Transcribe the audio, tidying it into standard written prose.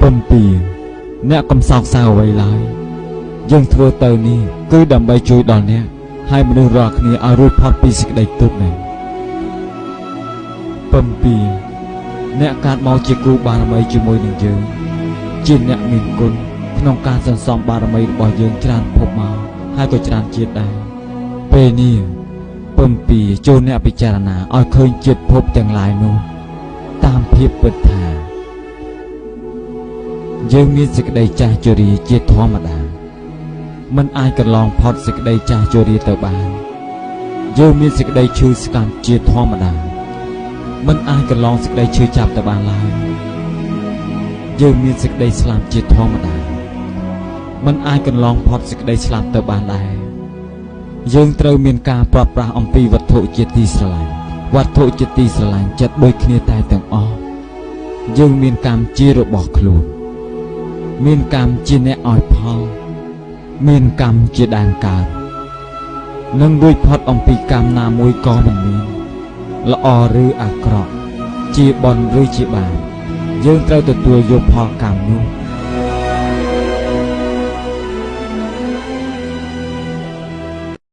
ពំពីអ្នកកំសោកសៅអ្វីឡើយយើងធ្វើទៅនេះគឺដើម្បីជួយដល់អ្នកហើយមនុស្សរាល់គ្នាឲ្យរួចផុតពីសេចក្តីទុក្ខនេះពំពីអ្នកកើតមកជាគូបារមីជាមួយនឹងយើងជាអ្នកមានគុណក្នុងការសន្សំបារមីរបស់យើងច្រើនភពមកហើយក៏ច្រើនជាតិដែរពេលនេះពំពីចូលអ្នកពិចារណាឲ្យឃើញជាតិភពទាំងឡាយនោះតាមភាពពិតថាយើងមានសេចក្តីចាស់ជរាជាធម្មតាមិនអាចកន្លងផុតសេចក្តីចាស់ជរាទៅបានយើងមានសេចក្តីឈឺស្កាត់ជាធម្មតាមិនអាចកន្លងសេចក្តីឈឺចាប់ទៅបានឡើយយើងមានសេចក្តីស្លាប់ជាធម្មតាមិនអាចកន្លងផុតសេចក្តីស្លាប់ទៅបានដែរយើងត្រូវមានការប្រត់ប្រាស់អំពីវត្ថុជាទីស្រឡាញ់វត្ថុជាទីស្រឡាញ់ចិត្តដូចគ្នាតែទាំងអស់យើងមានកម្មជារបស់ខ្លួនមានកម្មជាអ្នកឲ្យផលមានកម្មជាដែនកើតនឹងរួចផុតអំពីកម្មណាមួយក៏មិនមានល្អឬអាក្រក់ជាបុណ្យឬជាបាបយើងត្រូវទទួលយកផលកម្មនោះ